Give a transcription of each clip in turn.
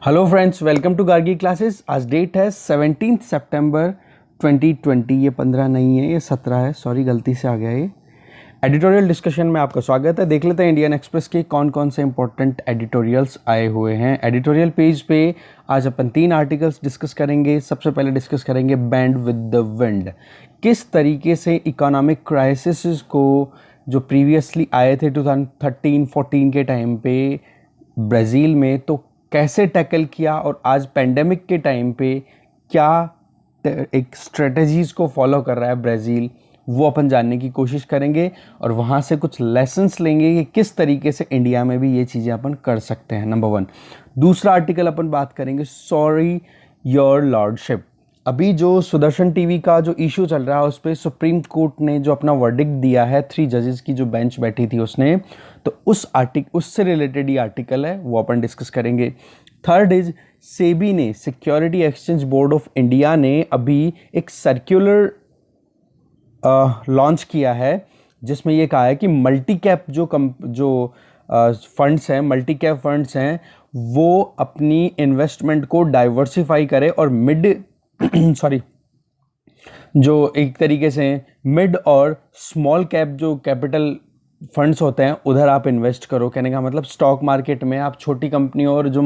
Hello friends, welcome to Gargi classes. आज date है 17 सितंबर 2020। ये 15 नहीं है, ये 17 है। सॉरी, गलती से आ गया ये। एडिटोरियल डिस्कशन में आपका स्वागत है। देख लेते हैं इंडियन एक्सप्रेस के कौन कौन से इंपॉर्टेंट एडिटोरियल्स आए हुए हैं। एडिटोरियल पेज पे आज अपन 3 आर्टिकल्स डिस्कस करेंगे। सबसे पहले डिस्कस करेंगे बैंड विद द विंड। किस तरीके से इकोनॉमिक क्राइसिस को जो प्रीवियसली आए थे 2013-14 के टाइम पे ब्राज़ील में, तो कैसे टैकल किया और आज पेंडेमिक के टाइम पे क्या एक स्ट्रेटजीज़ को फॉलो कर रहा है ब्राज़ील, वो अपन जानने की कोशिश करेंगे और वहाँ से कुछ लेसन्स लेंगे कि किस तरीके से इंडिया में भी ये चीज़ें अपन कर सकते हैं। नंबर 1। दूसरा आर्टिकल अपन बात करेंगे सॉरी योर लॉर्डशिप। अभी जो सुदर्शन टीवी का जो इशू चल रहा है उस पर सुप्रीम कोर्ट ने जो अपना वर्डिक्ट दिया है, 3 जजेस की जो बेंच बैठी थी उसने, तो उससे रिलेटेड ही आर्टिकल है, वो अपन डिस्कस करेंगे। थर्ड इज सेबी ने, security exchange board of India ने अभी एक सर्कुलर लॉन्च किया है जिसमें ये कहा है कि मल्टी कैप जो फंड्स हैं, मल्टी कैप फंड्स हैं, वो अपनी इन्वेस्टमेंट को डाइवर्सिफाई करें और सॉरी, जो एक तरीके से मिड और स्मॉल कैप जो कैपिटल फंड्स होते हैं उधर आप इन्वेस्ट करो। कहने का मतलब स्टॉक मार्केट में आप छोटी कंपनियों और जो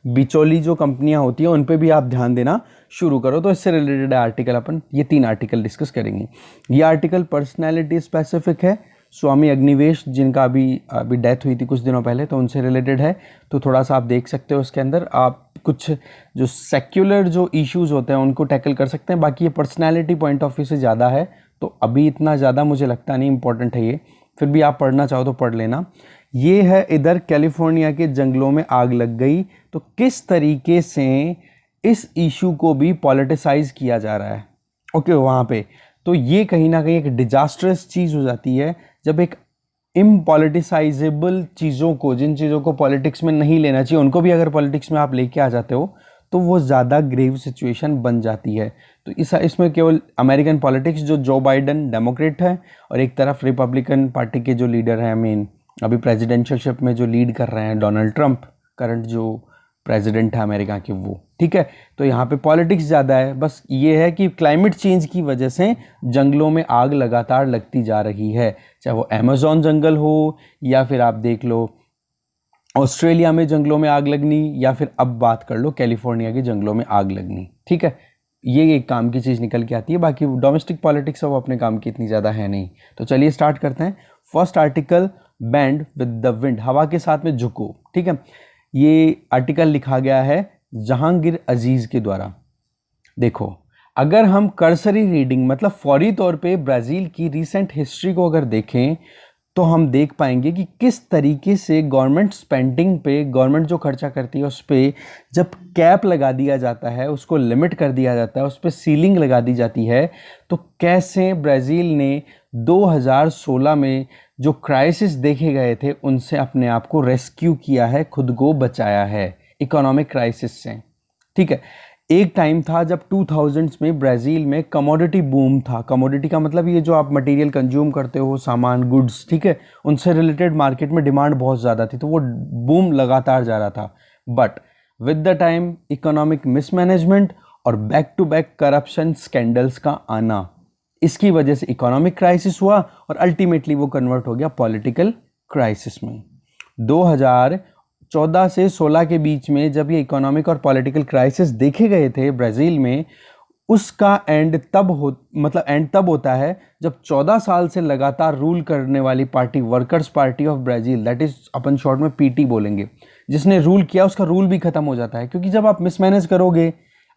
बिचौली जो कंपनियां होती हैं उन पे भी आप ध्यान देना शुरू करो। तो इससे रिलेटेड आर्टिकल अपन ये 3 आर्टिकल डिस्कस करेंगे। ये आर्टिकल पर्सनैलिटी स्पेसिफिक है। स्वामी अग्निवेश, जिनका अभी डेथ हुई थी कुछ दिनों पहले, तो उनसे रिलेटेड है। तो थोड़ा सा आप देख सकते हो उसके अंदर, आप कुछ जो सेक्युलर जो इश्यूज होते हैं उनको टैकल कर सकते हैं। बाकी ये पर्सनैलिटी पॉइंट ऑफ व्यू से ज़्यादा है, तो अभी इतना ज़्यादा मुझे लगता नहीं इम्पोर्टेंट है ये। फिर भी आप पढ़ना चाहो तो पढ़ लेना। ये है, इधर कैलिफोर्निया के जंगलों में आग लग गई, तो किस तरीके से इस इशू को भी पॉलिटिसाइज किया जा रहा है। ओके, वहाँ पे तो ये कहीं ना कहीं एक डिजास्टरस चीज़ हो जाती है जब एक इम्पॉलिटिसाइजेबल चीज़ों को, जिन चीज़ों को पॉलिटिक्स में नहीं लेना चाहिए, उनको भी अगर पॉलिटिक्स में आप लेके आ जाते हो तो वो ज़्यादा ग्रेव सिचुएशन बन जाती है। तो इसमें केवल अमेरिकन पॉलिटिक्स, जो जो बाइडन डेमोक्रेट है और एक तरफ रिपब्लिकन पार्टी के जो लीडर हैं, मेन अभी प्रेसिडेंशियलशिप में जो लीड कर रहे हैं डोनाल्ड ट्रंप, करंट जो प्रेसिडेंट है अमेरिका के, वो ठीक है। तो यहाँ पे पॉलिटिक्स ज़्यादा है। बस ये है कि क्लाइमेट चेंज की वजह से जंगलों में आग लगातार लगती जा रही है, चाहे वो अमेज़न जंगल हो या फिर आप देख लो ऑस्ट्रेलिया में जंगलों में आग लगनी, या फिर अब बात कर लो कैलिफोर्निया के जंगलों में आग लगनी। ठीक है, ये एक काम की चीज़ निकल के आती है। बाकी डोमेस्टिक पॉलिटिक्स अब अपने काम की इतनी ज़्यादा है नहीं। तो चलिए स्टार्ट करते हैं। First article, band with the wind, हवा के साथ में झुको। ठीक है, ये आर्टिकल लिखा गया है जहांगीर अजीज के द्वारा। देखो, अगर हम कर्सरी रीडिंग मतलब फौरी तौर पे ब्राज़ील की रीसेंट हिस्ट्री को अगर देखें तो हम देख पाएंगे कि किस तरीके से गवर्नमेंट स्पेंडिंग पे, गवर्नमेंट जो खर्चा करती है उस पर जब कैप लगा दिया जाता है, उसको लिमिट कर दिया जाता है, उस पर सीलिंग लगा दी जाती है, तो कैसे ब्राज़ील ने 2016 में जो क्राइसिस देखे गए थे उनसे अपने आप को रेस्क्यू किया है, खुद को बचाया है इकोनॉमिक क्राइसिस से। ठीक है, एक टाइम था जब 2000s में ब्राज़ील में कमोडिटी बूम था। कमोडिटी का मतलब ये जो आप मटेरियल कंज्यूम करते हो, सामान, गुड्स, ठीक है, उनसे रिलेटेड मार्केट में डिमांड बहुत ज़्यादा थी, तो वो बूम लगातार जा रहा था। But with the time economic mismanagement और back to back corruption scandals का आना, इसकी वजह से इकोनॉमिक क्राइसिस हुआ और अल्टीमेटली वो कन्वर्ट हो गया पॉलिटिकल क्राइसिस में। 2014 से 16 के बीच में जब ये इकोनॉमिक और पॉलिटिकल क्राइसिस देखे गए थे ब्राज़ील में, उसका एंड तब होता है जब 14 साल से लगातार रूल करने वाली party, workers party of Brazil, that is upon short में पीटी बोलेंगे, जिसने रूल किया उसका रूल भी खत्म हो जाता है। क्योंकि जब आप मिसमैनेज करोगे,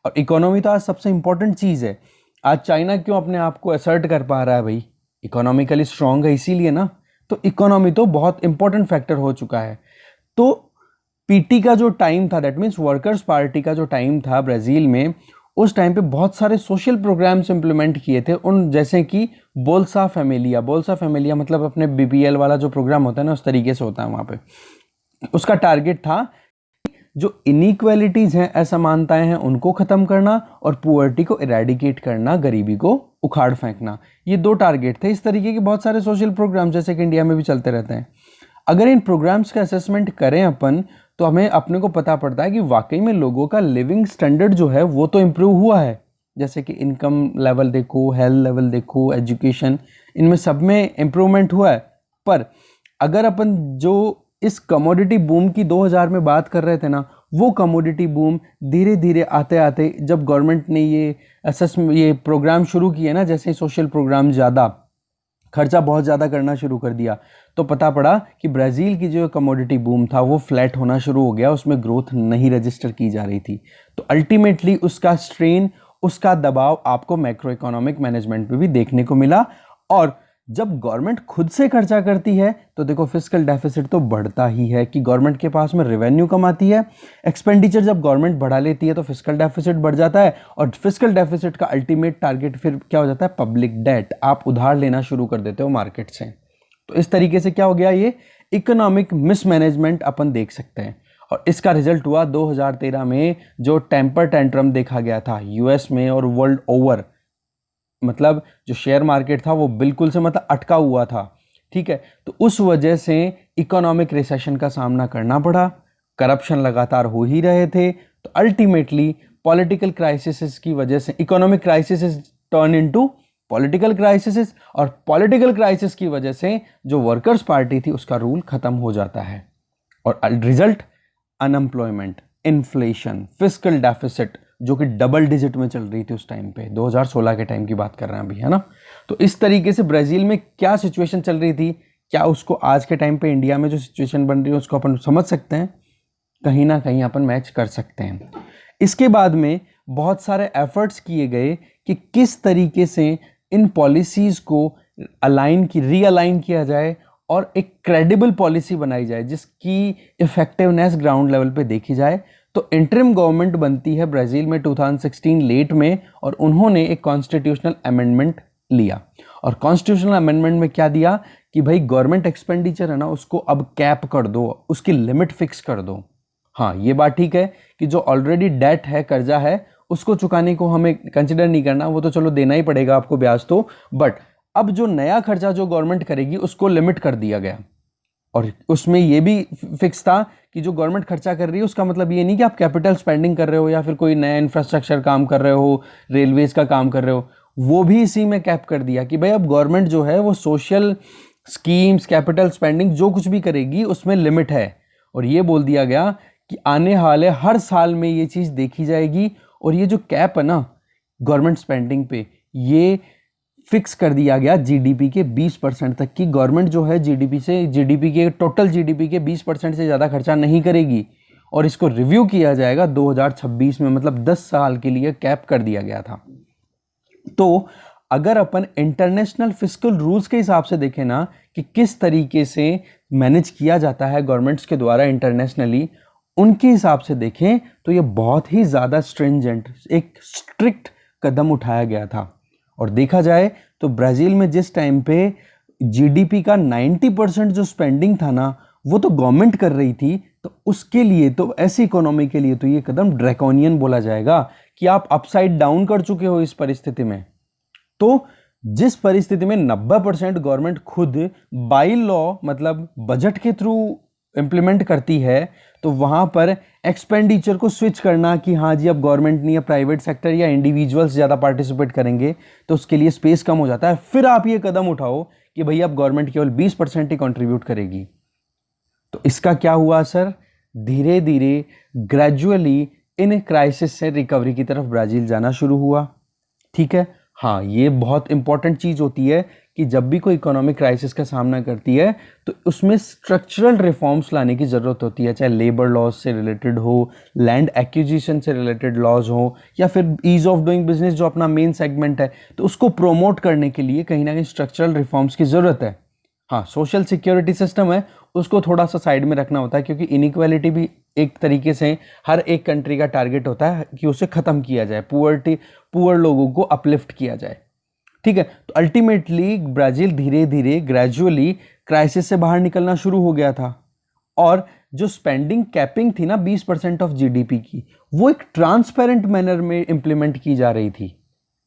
और इकोनॉमी तो आज सबसे इंपॉर्टेंट चीज़ है। आज चाइना क्यों अपने आप को असर्ट कर पा रहा है भाई? इकोनॉमिकली स्ट्रांग है इसीलिए ना। तो इकोनॉमी तो बहुत इंपॉर्टेंट फैक्टर हो चुका है। तो पीटी का जो टाइम था, दैट मीन्स वर्कर्स पार्टी का जो टाइम था ब्राज़ील में, उस टाइम पे बहुत सारे सोशल प्रोग्राम्स इंप्लीमेंट किए थे उन, जैसे कि बोल्सा फैमिलिया। बोल्सा फैमिलिया मतलब अपने बीपीएल वाला जो प्रोग्राम होता है ना, उस तरीके से होता है वहाँ पे। उसका टारगेट था जो इनइक्वालिटीज़ हैं, असमानताएं हैं, उनको ख़त्म करना और पुअर्टी को इरेडिकेट करना, गरीबी को उखाड़ फेंकना। ये 2 टारगेट थे। इस तरीके के बहुत सारे सोशल प्रोग्राम जैसे कि इंडिया में भी चलते रहते हैं। अगर इन प्रोग्राम्स का असेसमेंट करें अपन, तो हमें अपने को पता पड़ता है कि वाकई में लोगों का लिविंग स्टैंडर्ड जो है वो तो इम्प्रूव हुआ है। जैसे कि इनकम लेवल देखो, हेल्थ लेवल देखो, एजुकेशन, इनमें सब में इम्प्रूवमेंट हुआ है। पर अगर अपन जो इस कमोडिटी बूम की 2000 में बात कर रहे थे ना, वो कमोडिटी बूम धीरे धीरे आते आते जब गवर्नमेंट ने ये प्रोग्राम शुरू किए ना, जैसे सोशल प्रोग्राम, ज़्यादा खर्चा बहुत ज़्यादा करना शुरू कर दिया, तो पता पड़ा कि ब्राज़ील की जो कमोडिटी बूम था वो फ्लैट होना शुरू हो गया, उसमें ग्रोथ नहीं रजिस्टर की जा रही थी। तो अल्टीमेटली उसका स्ट्रेन, उसका दबाव आपको मैक्रो इकोनॉमिक मैनेजमेंट पे भी देखने को मिला। और जब गवर्नमेंट खुद से खर्चा करती है तो देखो फिस्कल डेफिसिट तो बढ़ता ही है, कि गवर्नमेंट के पास में रेवेन्यू कम आती है, एक्सपेंडिचर जब गवर्नमेंट बढ़ा लेती है तो फिस्कल डेफिसिट बढ़ जाता है, और फिस्कल डेफिसिट का अल्टीमेट टारगेट फिर क्या हो जाता है, पब्लिक डेट। आप उधार लेना शुरू कर देते हो मार्केट से। तो इस तरीके से क्या हो गया, ये इकोनॉमिक मिसमैनेजमेंट अपन देख सकते हैं। और इसका रिजल्ट हुआ 2013 में जो टेम्पर टेंट्रम देखा गया था यूएस में और वर्ल्ड ओवर। मतलब जो शेयर मार्केट था वो बिल्कुल से मतलब अटका हुआ था, ठीक है। तो उस वजह से इकोनॉमिक रिसेशन का सामना करना पड़ा, करप्शन लगातार हो ही रहे थे। तो अल्टीमेटली पॉलिटिकल क्राइसिस की वजह से economic crisis turn into political crisis, और पॉलिटिकल क्राइसिस की वजह से जो वर्कर्स पार्टी थी उसका रूल खत्म हो जाता है। और result unemployment, inflation, fiscal deficit जो कि डबल डिजिट में चल रही थी उस टाइम पे, 2016 के टाइम की बात कर रहे हैं अभी, है ना। तो इस तरीके से ब्राज़ील में क्या सिचुएशन चल रही थी, क्या उसको आज के टाइम पे इंडिया में जो सिचुएशन बन रही है उसको अपन समझ सकते हैं, कहीं ना कहीं अपन मैच कर सकते हैं। इसके बाद में बहुत सारे एफर्ट्स किए गए कि किस तरीके से इन पॉलिसीज़ को रीअलाइन किया जाए और एक क्रेडिबल पॉलिसी बनाई जाए जिसकी इफेक्टिवनेस ग्राउंड लेवल पे देखी जाए। तो इंटरिम गवर्नमेंट बनती है ब्राज़ील में 2016 लेट में, और उन्होंने एक कॉन्स्टिट्यूशनल अमेंडमेंट लिया। और कॉन्स्टिट्यूशनल अमेंडमेंट में क्या दिया कि भाई गवर्नमेंट एक्सपेंडिचर है ना उसको अब कैप कर दो, उसकी लिमिट फिक्स कर दो। हाँ, ये बात ठीक है कि जो ऑलरेडी डेट है, कर्जा है, उसको चुकाने को हमें कंसिडर नहीं करना, वो तो चलो देना ही पड़ेगा आपको ब्याज तो, बट अब जो नया खर्चा जो गवर्नमेंट करेगी उसको लिमिट कर दिया गया। और उसमें ये भी फिक्स था कि जो गवर्नमेंट खर्चा कर रही है उसका मतलब ये नहीं कि आप कैपिटल स्पेंडिंग कर रहे हो या फिर कोई नया इंफ्रास्ट्रक्चर काम कर रहे हो, रेलवेज का काम कर रहे हो, वो भी इसी में कैप कर दिया कि भाई अब गवर्नमेंट जो है वो सोशल स्कीम्स, कैपिटल स्पेंडिंग जो कुछ भी करेगी उसमें लिमिट है। और ये बोल दिया गया कि आने वाले हर साल में ये चीज़ देखी जाएगी, और ये जो कैप है ना गवर्नमेंट स्पेंडिंग पे, ये फिक्स कर दिया गया जीडीपी के 20% तक की। गवर्नमेंट जो है जीडीपी के टोटल जीडीपी के 20% से ज़्यादा खर्चा नहीं करेगी, और इसको रिव्यू किया जाएगा 2026 में, मतलब 10 साल के लिए कैप कर दिया गया था। तो अगर अपन इंटरनेशनल फिस्कल रूल्स के हिसाब से देखें ना कि किस तरीके से मैनेज किया जाता है गवर्नमेंट्स के द्वारा इंटरनेशनली, उनके हिसाब से देखें तो ये बहुत ही ज़्यादा स्ट्रिंजेंट, एक स्ट्रिक्ट कदम उठाया गया था। और देखा जाए तो ब्राज़ील में जिस टाइम पे जीडीपी का 90% जो स्पेंडिंग था ना वो तो गवर्नमेंट कर रही थी, तो उसके लिए, तो ऐसी इकोनॉमी के लिए तो ये कदम ड्रैकोनियन बोला जाएगा कि आप अपसाइड डाउन कर चुके हो इस परिस्थिति में। तो जिस परिस्थिति में 90% गवर्नमेंट खुद बाय लॉ मतलब बजट के थ्रू इम्प्लीमेंट करती है, तो वहाँ पर एक्सपेंडिचर को स्विच करना कि हाँ जी अब गवर्नमेंट नहीं, प्राइवेट सेक्टर या इंडिविजुअल्स ज़्यादा पार्टिसिपेट करेंगे, तो उसके लिए स्पेस कम हो जाता है। फिर आप ये कदम उठाओ कि भैया अब गवर्नमेंट केवल 20% ही कंट्रीब्यूट करेगी। तो इसका क्या हुआ असर, धीरे धीरे ग्रेजुअली इन क्राइसिस से रिकवरी की तरफ ब्राज़ील जाना शुरू हुआ। ठीक है, हाँ, ये बहुत इंपॉर्टेंट चीज़ होती है कि जब भी कोई इकोनॉमिक क्राइसिस का सामना करती है तो उसमें स्ट्रक्चरल रिफॉर्म्स लाने की ज़रूरत होती है, चाहे लेबर लॉज से रिलेटेड हो, लैंड एक्विजिशन से रिलेटेड लॉज हो, या फिर ईज ऑफ डूइंग बिजनेस जो अपना मेन सेगमेंट है, तो उसको प्रोमोट करने के लिए कहीं ना कहीं स्ट्रक्चरल रिफॉर्म्स की ज़रूरत है। हाँ, सोशल सिक्योरिटी सिस्टम है उसको थोड़ा सा साइड में रखना होता है, क्योंकि इनइक्वालिटी भी एक तरीके से हर एक कंट्री का टारगेट होता है कि उसे ख़त्म किया जाए, पुअर लोगों को अपलिफ्ट किया जाए। ठीक है, तो अल्टीमेटली ब्राज़ील धीरे धीरे ग्रेजुअली क्राइसिस से बाहर निकलना शुरू हो गया था। और जो स्पेंडिंग कैपिंग थी ना 20% ऑफ जीडीपी की, वो एक ट्रांसपेरेंट मैनर में इंप्लीमेंट की जा रही थी,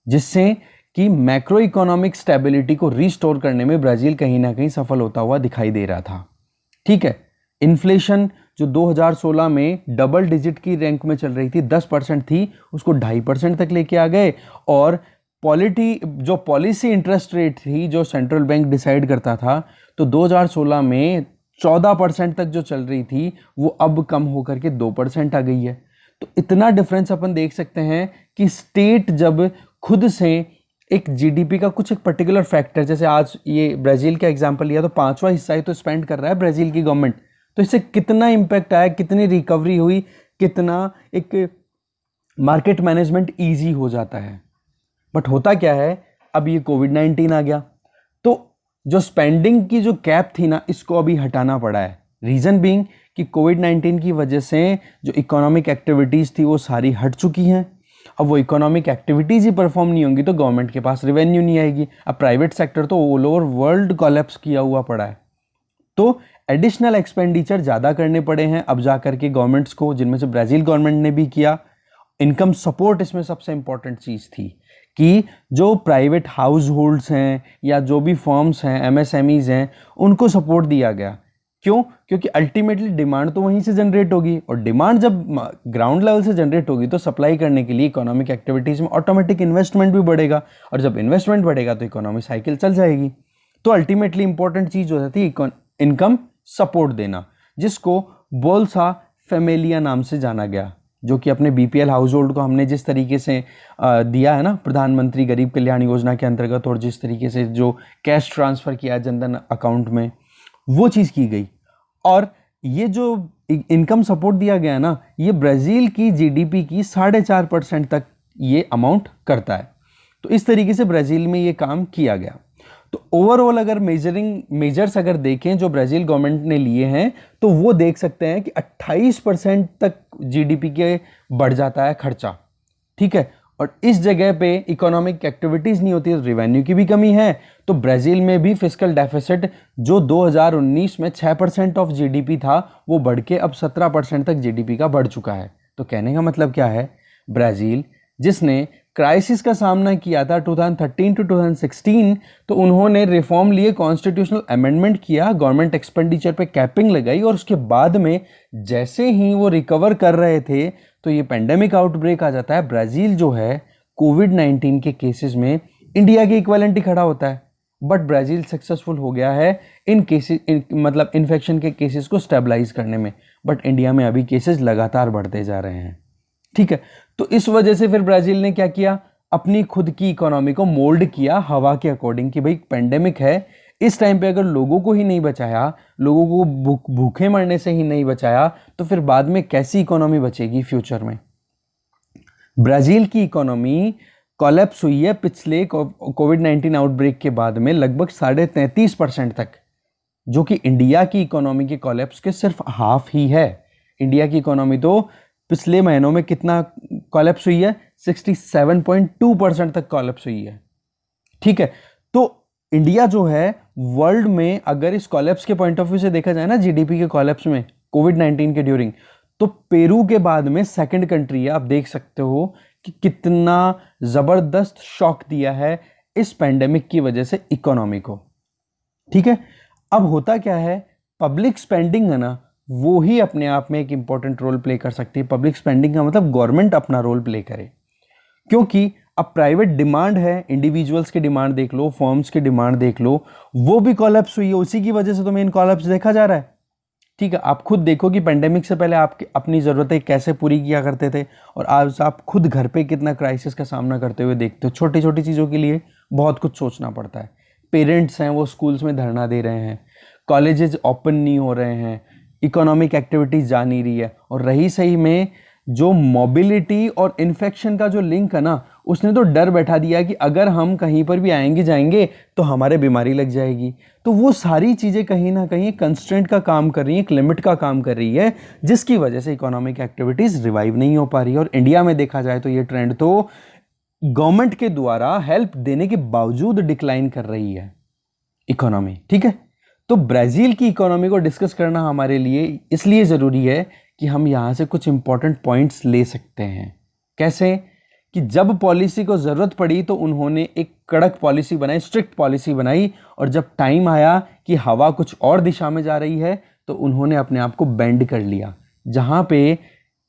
जिससे कि मैक्रो इकोनॉमिक स्टेबिलिटी को रीस्टोर करने में ब्राज़ील कहीं ना कहीं सफल होता हुआ दिखाई दे रहा था। ठीक है, इन्फ्लेशन जो 2016 में डबल डिजिट की रैंक में चल रही थी, 10% थी, उसको 2.5% तक लेके आ गए। और पॉलिसी इंटरेस्ट रेट थी जो सेंट्रल बैंक डिसाइड करता था, तो 2016 में 14% तक जो चल रही थी वो अब कम होकर के 2% आ गई है। तो इतना डिफरेंस अपन देख सकते हैं कि स्टेट जब खुद से एक जीडीपी का कुछ एक पर्टिकुलर फैक्टर, जैसे आज ये ब्राज़ील का एग्जांपल लिया तो 5वां हिस्सा ही तो स्पेंड कर रहा है ब्राज़ील की गवर्नमेंट, तो इससे कितना इम्पैक्ट आया, कितनी रिकवरी हुई, कितना एक मार्केट मैनेजमेंट ईजी हो जाता है। बट होता क्या है, अब ये कोविड-19 आ गया, तो जो स्पेंडिंग की जो कैप थी ना, इसको अभी हटाना पड़ा है। रीज़न बीइंग कि कोविड-19 की वजह से जो इकोनॉमिक एक्टिविटीज़ थी वो सारी हट चुकी हैं। अब वो इकोनॉमिक एक्टिविटीज़ ही परफॉर्म नहीं होंगी तो गवर्नमेंट के पास रेवेन्यू नहीं आएगी। अब प्राइवेट सेक्टर तो ऑल ओवर वर्ल्ड कोलैप्स किया हुआ पड़ा है, तो एडिशनल एक्सपेंडिचर ज़्यादा करने पड़े हैं अब जा करके गवर्नमेंट्स को, जिनमें से ब्राज़ील गवर्नमेंट ने भी किया। इनकम सपोर्ट इसमें सबसे इंपॉर्टेंट चीज़ थी कि जो प्राइवेट हाउस होल्ड्स हैं या जो भी फर्म्स हैं, एमएसएमईज हैं, उनको सपोर्ट दिया गया। क्यों? क्योंकि अल्टीमेटली डिमांड तो वहीं से जनरेट होगी, और डिमांड जब ग्राउंड लेवल से जनरेट होगी तो सप्लाई करने के लिए इकोनॉमिक एक्टिविटीज़ में ऑटोमेटिक इन्वेस्टमेंट भी बढ़ेगा, और जब इन्वेस्टमेंट बढ़ेगा तो इकोनॉमिक साइकिल चल जाएगी। तो अल्टीमेटली इंपॉर्टेंट चीज़ हो जाती है इनकम सपोर्ट देना, जिसको बोल्सा फैमिलिया नाम से जाना गया, जो कि अपने बीपीएल हाउस होल्ड को हमने जिस तरीके से दिया है ना प्रधानमंत्री गरीब कल्याण योजना के अंतर्गत, और जिस तरीके से जो कैश ट्रांसफ़र किया जनधन अकाउंट में, वो चीज़ की गई। और ये जो इनकम सपोर्ट दिया गया ना, ये ब्राज़ील की जीडीपी की 4.5% तक ये अमाउंट करता है। तो इस तरीके से ब्राज़ील में ये काम किया गया। तो ओवरऑल अगर मेजर्स अगर देखें जो ब्राज़ील गवर्नमेंट ने लिए हैं, तो वो देख सकते हैं कि 28% तक जीडीपी के बढ़ जाता है खर्चा, ठीक है। और इस जगह पे इकोनॉमिक एक्टिविटीज़ नहीं होती, तो रेवेन्यू की भी कमी है। तो ब्राज़ील में भी फिस्कल डेफिसिट जो 2019 में 6% ऑफ जीडीपी था, वो बढ़ के अब 17% तक जीडीपी का बढ़ चुका है। तो कहने का मतलब क्या है, ब्राज़ील जिसने क्राइसिस का सामना किया था 2013 टू 2016, तो उन्होंने रिफॉर्म लिए, कॉन्स्टिट्यूशनल अमेंडमेंट किया, गवर्नमेंट एक्सपेंडिचर पे कैपिंग लगाई, और उसके बाद में जैसे ही वो रिकवर कर रहे थे तो ये पेंडेमिक आउटब्रेक आ जाता है। ब्राज़ील जो है कोविड-19 के केसेस में इंडिया के इक्विवेलेंट ही खड़ा होता है, बट ब्राज़ील सक्सेसफुल हो गया है इन केसेस मतलब इन्फेक्शन के केसेस को स्टेबलाइज करने में। बट इंडिया में अभी केसेस लगातार बढ़ते जा रहे हैं, ठीक है। तो इस वजह से फिर ब्राज़ील ने क्या किया, अपनी खुद की इकोनॉमी को मोल्ड किया हवा के अकॉर्डिंग कि भाई पेंडेमिक है, इस टाइम पे अगर लोगों को ही नहीं बचाया, लोगों को भूखे मरने से ही नहीं बचाया, तो फिर बाद में कैसी इकोनॉमी बचेगी फ्यूचर में। ब्राज़ील की इकोनॉमी कोलैप्स हुई है पिछले कोविड-19 आउटब्रेक के बाद में लगभग 33.5% तक, जो कि इंडिया की इकोनॉमी के कोलैप्स के सिर्फ हाफ ही है। इंडिया की इकोनॉमी तो पिछले महीनों में कितना कोलैप्स हुई है, 67.2% तक कोलैप्स हुई है, ठीक है। तो इंडिया जो है वर्ल्ड में अगर इस कोलैप्स के पॉइंट ऑफ व्यू से देखा जाए ना, जीडीपी के कोलैप्स में कोविड-19 के ड्यूरिंग, तो पेरू के बाद में सेकंड कंट्री है। आप देख सकते हो कि कितना जबरदस्त शॉक दिया है इस पेंडेमिक की वजह से इकोनॉमी को, ठीक है। अब होता क्या है, पब्लिक स्पेंडिंग है ना, वो ही अपने आप में एक इंपॉर्टेंट रोल प्ले कर सकती है। पब्लिक स्पेंडिंग का मतलब गवर्नमेंट अपना रोल प्ले करे, क्योंकि अब प्राइवेट डिमांड है, इंडिविजुअल्स की डिमांड देख लो, फर्म्स की डिमांड देख लो, वो भी कोलैप्स हुई है। उसी की वजह से तो मेन कोलैप्स देखा जा रहा है, ठीक है। आप खुद देखो कि पेंडेमिक से पहले आप अपनी ज़रूरतें कैसे पूरी किया करते थे, और आज आप खुद घर पे कितना क्राइसिस का सामना करते हुए देखते हो। छोटी छोटी चीज़ों के लिए बहुत कुछ सोचना पड़ता है। पेरेंट्स हैं वो स्कूल्स में धरना दे रहे हैं, कॉलेजेस ओपन नहीं हो रहे हैं, इकोनॉमिक एक्टिविटीज़ जा नहीं रही है। और रही सही में जो मोबिलिटी और इन्फेक्शन का जो लिंक है ना, उसने तो डर बैठा दिया कि अगर हम कहीं पर भी आएंगे जाएंगे तो हमारे बीमारी लग जाएगी। तो वो सारी चीज़ें कहीं ना कहीं कंस्ट्रेंट का काम कर रही हैं, एक लिमिट का काम कर रही है, जिसकी वजह से इकोनॉमिक एक्टिविटीज़ रिवाइव नहीं हो पा रही है। और इंडिया में देखा जाए तो ये ट्रेंड तो गवर्नमेंट के द्वारा हेल्प देने के बावजूद डिक्लाइन कर रही है इकोनॉमी, ठीक है। तो ब्राज़ील की इकोनॉमी को डिस्कस करना हमारे लिए इसलिए ज़रूरी है कि हम यहाँ से कुछ इंपॉर्टेंट पॉइंट्स ले सकते हैं। कैसे कि जब पॉलिसी को ज़रूरत पड़ी तो उन्होंने एक कड़क पॉलिसी बनाई, स्ट्रिक्ट पॉलिसी बनाई, और जब टाइम आया कि हवा कुछ और दिशा में जा रही है तो उन्होंने अपने आप को बेंड कर लिया, जहाँ पे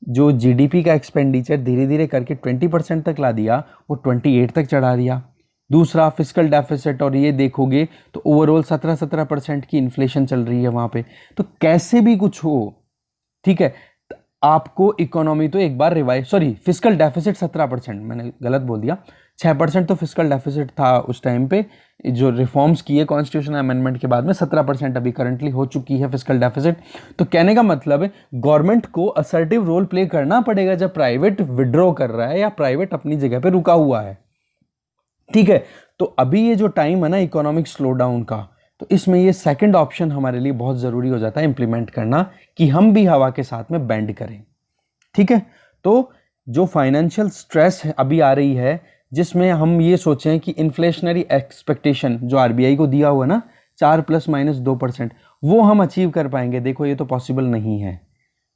जो जीडीपी का एक्सपेंडिचर धीरे धीरे करके 20% तक ला दिया, वो 28 तक चढ़ा दिया। दूसरा फिस्कल डेफिसिट, और ये देखोगे तो ओवरऑल 17% की इन्फ्लेशन चल रही है वहाँ पे। तो कैसे भी कुछ हो, ठीक है, आपको इकोनॉमी तो एक बार रिवाइव, सॉरी फिस्कल डेफिसिट 17%, मैंने गलत बोल दिया, 6% तो फिस्कल डेफिसिट था उस टाइम पे। जो रिफॉर्म्स किए कॉन्स्टिट्यूशन अमेंडमेंट के बाद में 17% अभी करंटली हो चुकी है फिस्कल डेफिसिट। तो कहने का मतलब है गवर्नमेंट को असर्टिव रोल प्ले करना पड़ेगा जब प्राइवेट विड्रॉ कर रहा है या प्राइवेट अपनी जगह पे रुका हुआ है, ठीक है। तो अभी ये जो टाइम है ना इकोनॉमिक स्लो डाउन का, तो इसमें ये सेकंड ऑप्शन हमारे लिए बहुत ज़रूरी हो जाता है इंप्लीमेंट करना, कि हम भी हवा के साथ में बेंड करें, ठीक है। तो जो फाइनेंशियल स्ट्रेस अभी आ रही है, जिसमें हम ये सोचें कि इन्फ्लेशनरी एक्सपेक्टेशन जो आरबीआई को दिया हुआ ना 4 ± 2%, वो हम अचीव कर पाएंगे, देखो ये तो पॉसिबल नहीं है।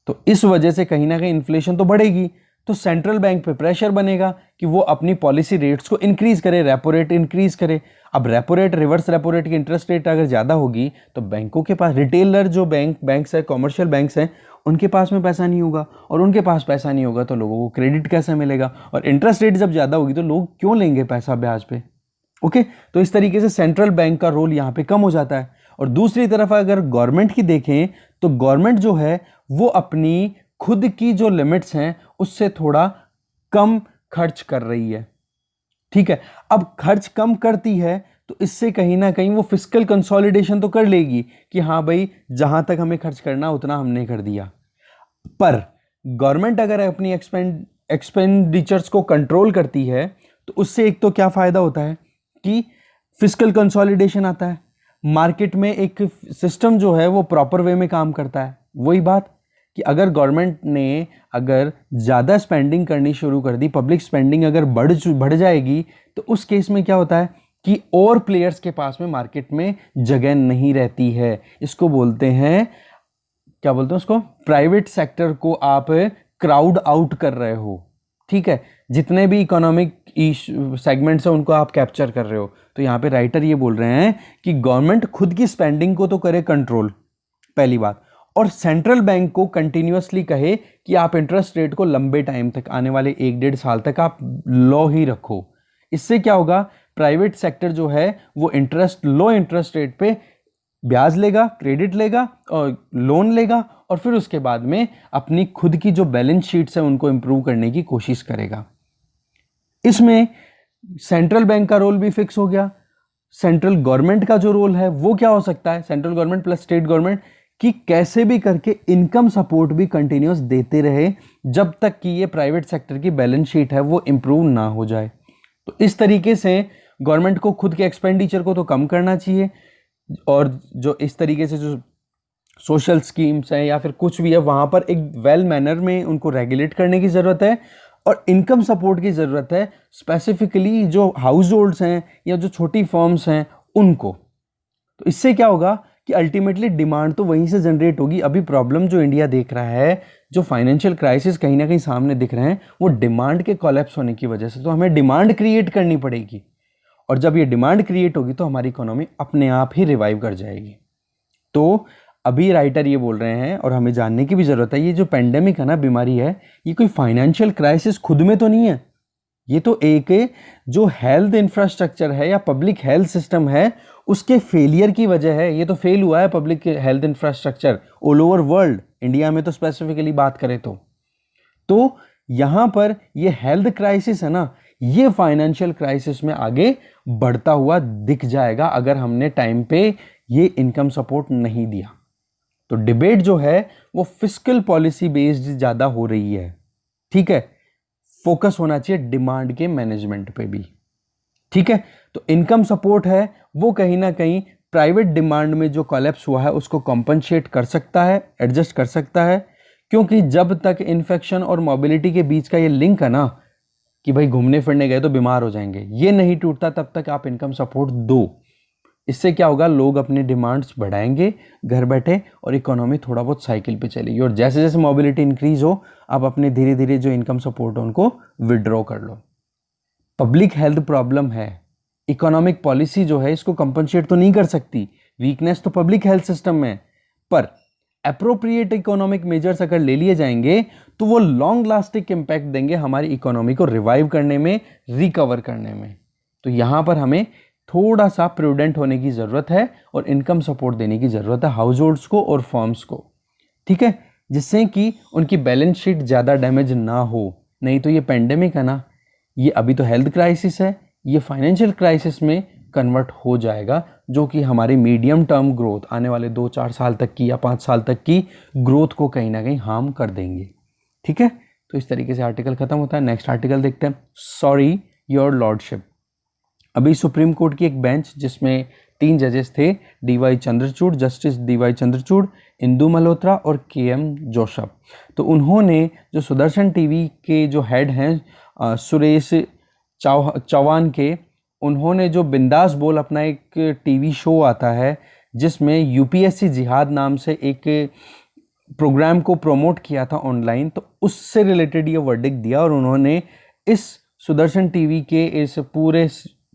तो इस वजह से कहीं ना कहीं इन्फ्लेशन तो बढ़ेगी, तो सेंट्रल बैंक पे प्रेशर बनेगा कि वो अपनी पॉलिसी रेट्स को इंक्रीज करे, रेपो रेट इंक्रीज करे। अब repo rate, reverse repo rate की इंटरेस्ट रेट अगर ज़्यादा होगी तो बैंकों के पास, रिटेलर जो बैंक्स है, कॉमर्शियल बैंक्स हैं, उनके पास में पैसा नहीं होगा, और उनके पास पैसा नहीं होगा तो लोगों को क्रेडिट कैसे मिलेगा, और इंटरेस्ट रेट जब ज़्यादा होगी तो लोग क्यों लेंगे पैसा ब्याज पे, ओके। तो इस तरीके से सेंट्रल बैंक का रोल यहाँ पे कम हो जाता है। और दूसरी तरफ अगर गवर्नमेंट की देखें तो गवर्नमेंट जो है वो अपनी खुद की जो लिमिट्स हैं उससे थोड़ा कम खर्च कर रही है, ठीक है। अब खर्च कम करती है तो इससे कहीं ना कहीं वो फिस्कल कंसोलिडेशन तो कर लेगी कि हाँ भाई जहां तक हमें खर्च करना उतना हमने कर दिया। पर गवर्नमेंट अगर अपनी एक्सपेंडिचर्स को कंट्रोल करती है तो उससे एक तो क्या फायदा होता है कि फिस्कल कंसोलिडेशन आता है, मार्केट में एक सिस्टम जो है वो प्रॉपर वे में काम करता है। वही बात कि अगर गवर्नमेंट ने अगर ज़्यादा स्पेंडिंग करनी शुरू कर दी, पब्लिक स्पेंडिंग अगर बढ़ जाएगी, तो उस केस में क्या होता है कि और प्लेयर्स के पास में मार्केट में जगह नहीं रहती है। इसको बोलते हैं, क्या बोलते हैं उसको, प्राइवेट सेक्टर को आप क्राउड आउट कर रहे हो, ठीक है। जितने भी इकोनॉमिक सेगमेंट्स हैं उनको आप कैप्चर कर रहे हो। तो यहाँ पे राइटर ये बोल रहे हैं कि गवर्नमेंट खुद की स्पेंडिंग को तो करे कंट्रोल, पहली बात, और सेंट्रल बैंक को कंटिन्यूअसली कहे कि आप इंटरेस्ट रेट को लंबे टाइम तक, आने वाले 1-1.5 साल तक आप लो ही रखो। इससे क्या होगा, प्राइवेट सेक्टर जो है वो लो इंटरेस्ट रेट पे ब्याज लेगा, क्रेडिट लेगा और लोन लेगा, और फिर उसके बाद में अपनी खुद की जो बैलेंस शीट्स है उनको इंप्रूव करने की कोशिश करेगा। इसमें सेंट्रल बैंक का रोल भी फिक्स हो गया। सेंट्रल गवर्नमेंट का जो रोल है वो क्या हो सकता है, central government plus state government, कि कैसे भी करके इनकम सपोर्ट भी कंटिन्यूअस देते रहे जब तक कि ये प्राइवेट सेक्टर की बैलेंस शीट है वो इंप्रूव ना हो जाए। तो इस तरीके से गवर्नमेंट को खुद के एक्सपेंडिचर को तो कम करना चाहिए, और जो इस तरीके से जो सोशल स्कीम्स हैं या फिर कुछ भी है वहाँ पर एक वेल मैनर में उनको रेगुलेट करने की ज़रूरत है, और इनकम सपोर्ट की ज़रूरत है स्पेसिफिकली जो हाउस होल्ड्स हैं या जो छोटी फर्म्स हैं उनको। तो इससे क्या होगा कि अल्टीमेटली डिमांड तो वहीं से जनरेट होगी। अभी प्रॉब्लम जो इंडिया देख रहा है, जो फाइनेंशियल क्राइसिस कहीं ना कहीं सामने दिख रहे हैं, वो डिमांड के कोलैप्स होने की वजह से। तो हमें डिमांड क्रिएट करनी पड़ेगी, और जब ये डिमांड क्रिएट होगी तो हमारी इकोनॉमी अपने आप ही रिवाइव कर जाएगी। तो अभी राइटर ये बोल रहे हैं, और हमें जानने की भी ज़रूरत है, ये जो पेंडेमिक है ना, बीमारी है, ये कोई फाइनेंशियल क्राइसिस खुद में तो नहीं है, ये तो एक जो हेल्थ इंफ्रास्ट्रक्चर है या पब्लिक हेल्थ सिस्टम है उसके फेलियर की वजह है। ये तो फेल हुआ है public health infrastructure all over world, India में तो स्पेसिफिकली बात करें तो यहाँ पर ये हेल्थ क्राइसिस है ना, ये फाइनेंशियल क्राइसिस में आगे बढ़ता हुआ दिख जाएगा अगर हमने टाइम पे ये इनकम सपोर्ट नहीं दिया। तो डिबेट जो है वो फिस्कल पॉलिसी बेस्ड ज़्यादा हो रही है, ठीक है। फोकस होना चाहिए डिमांड के मैनेजमेंट पे भी, ठीक है। तो इनकम सपोर्ट है वो कहीं ना कहीं प्राइवेट डिमांड में जो कोलैप्स हुआ है उसको कॉम्पनसेट कर सकता है, एडजस्ट कर सकता है, क्योंकि जब तक इन्फेक्शन और मोबिलिटी के बीच का ये लिंक है ना कि भाई घूमने फिरने गए तो बीमार हो जाएंगे, ये नहीं टूटता तब तक आप इनकम सपोर्ट दो। इससे क्या होगा, लोग अपने डिमांड्स बढ़ाएंगे घर बैठे और इकोनॉमी थोड़ा बहुत साइकिल पे चलेगी, और जैसे जैसे मोबिलिटी इंक्रीज हो आप अपने धीरे धीरे जो इनकम सपोर्ट है उनको विड्रॉ कर लो। पब्लिक हेल्थ प्रॉब्लम है, इकोनॉमिक पॉलिसी जो है इसको कंपनसेट तो नहीं कर सकती, वीकनेस तो पब्लिक हेल्थ सिस्टम में, पर अप्रोप्रिएट इकोनॉमिक मेजर्स अगर ले लिए जाएंगे तो वो लॉन्ग लास्टिंग इम्पैक्ट देंगे हमारी इकोनॉमी को रिवाइव करने में, रिकवर करने में। तो यहाँ पर हमें थोड़ा सा प्रूडेंट होने की ज़रूरत है और इनकम सपोर्ट देने की ज़रूरत है हाउस होल्ड्स को और फर्म्स को, ठीक है, जिससे कि उनकी बैलेंस शीट ज़्यादा डैमेज ना हो। नहीं तो ये पेंडेमिक है ना, ये अभी तो हेल्थ क्राइसिस है, ये फाइनेंशियल क्राइसिस में कन्वर्ट हो जाएगा, जो कि हमारी मीडियम टर्म ग्रोथ आने वाले 2-4 साल तक की या 5 साल तक की ग्रोथ को कहीं ना कहीं हार्म कर देंगे, ठीक है। तो इस तरीके से आर्टिकल खत्म होता है। नेक्स्ट आर्टिकल देखते हैं, सॉरी योर लॉर्डशिप। अभी सुप्रीम कोर्ट की एक बेंच जिसमें 3 जजेस थे, D Y Chandrachud, justice D Y Chandrachud, Indu Malhotra और केएम जोसेफ। तो उन्होंने जो सुदर्शन टीवी के जो हेड हैं सुरेश चौहान के, उन्होंने जो बिंदास बोल अपना एक टीवी शो आता है जिसमें यूपीएससी जिहाद नाम से एक प्रोग्राम को प्रमोट किया था ऑनलाइन, तो उससे रिलेटेड ये वर्डिक्ट दिया और उन्होंने इस सुदर्शन टीवी के इस पूरे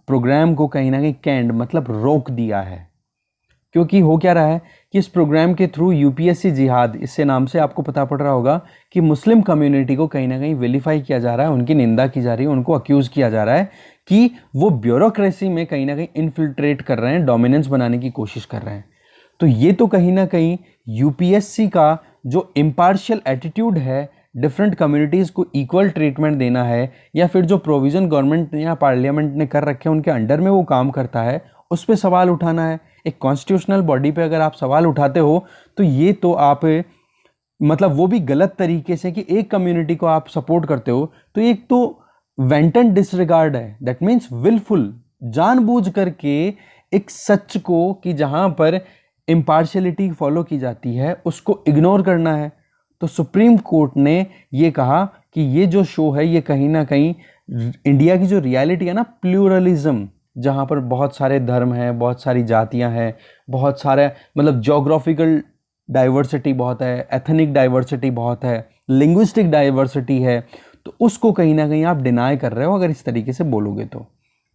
प्रोग्राम को कहीं ना कहीं कैंड मतलब रोक दिया है। क्योंकि हो क्या रहा है कि इस प्रोग्राम के थ्रू यूपीएससी जिहाद, इससे नाम से आपको पता पड़ रहा होगा कि मुस्लिम कम्युनिटी को कहीं ना कहीं विलीफाई किया जा रहा है, उनकी निंदा की जा रही है, उनको अक्यूज़ किया जा रहा है कि वो ब्यूरोक्रेसी में कहीं ना कहीं इन्फिल्ट्रेट कर रहे हैं, डोमिनेंस बनाने की कोशिश कर रहे हैं। तो ये तो कहीं ना कहीं यूपीएससी का जो इम्पार्शियल एटीट्यूड है, डिफरेंट कम्युनिटीज़ को इक्वल ट्रीटमेंट देना है, या फिर जो प्रोविज़न गवर्नमेंट या पार्लियामेंट ने कर रखे हैं उनके अंडर में वो काम करता है, उस पर सवाल उठाना है। एक कॉन्स्टिट्यूशनल बॉडी पे अगर आप सवाल उठाते हो तो ये तो आप मतलब वो भी गलत तरीके से कि एक कम्युनिटी को आप सपोर्ट करते हो, तो एक तो वेंटन डिसरिगार्ड है, दैट मीन्स विलफुल, जानबूझ करके एक सच को कि जहां पर इम्पार्शियलिटी फॉलो की जाती है उसको इग्नोर करना है। तो सुप्रीम कोर्ट ने ये कहा कि ये जो शो है ये कहीं ना कहीं इंडिया की जो रियलिटी है ना, प्लूरलिज्म, जहाँ पर बहुत सारे धर्म हैं, बहुत सारी जातियाँ हैं, बहुत सारे मतलब जोग्राफिकल डाइवर्सिटी बहुत है, एथनिक डाइवर्सिटी बहुत है, लिंग्विस्टिक डाइवर्सिटी है, तो उसको कहीं ना कहीं आप डिनाई कर रहे हो अगर इस तरीके से बोलोगे तो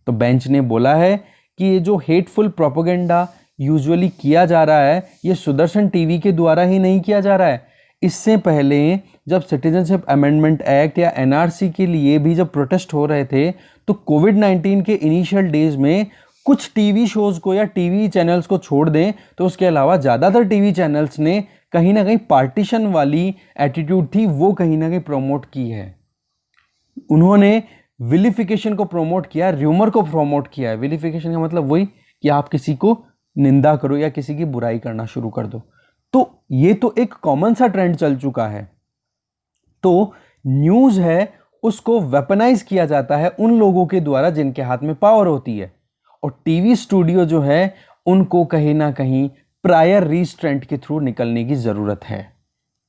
बेंच ने बोला है कि ये जो हेटफुल प्रोपेगेंडा यूजुअली किया जा रहा है ये सुदर्शन टीवी के द्वारा ही नहीं किया जा रहा है। इससे पहले जब सिटीजनशिप अमेंडमेंट एक्ट या एनआरसी के लिए भी जब प्रोटेस्ट हो रहे थे तो कोविड-19 के इनिशियल डेज में कुछ टीवी शोज को या टीवी चैनल्स को छोड़ दें तो उसके अलावा ज़्यादातर टीवी चैनल्स ने कहीं ना कहीं पार्टीशन वाली एटीट्यूड थी वो कहीं ना कहीं प्रमोट की है। उन्होंने विलिफिकेशन को प्रमोट किया, र्यूमर को प्रमोट किया है। विलिफिकेशन का मतलब वही कि आप किसी को निंदा करो या किसी की बुराई करना शुरू कर दो। तो ये तो एक कॉमन सा ट्रेंड चल चुका है। तो न्यूज़ है उसको वेपनाइज किया जाता है उन लोगों के द्वारा जिनके हाथ में पावर होती है, और टीवी स्टूडियो जो है उनको कहीं ना कहीं प्रायर रिस्ट्रेंट के थ्रू निकलने की ज़रूरत है।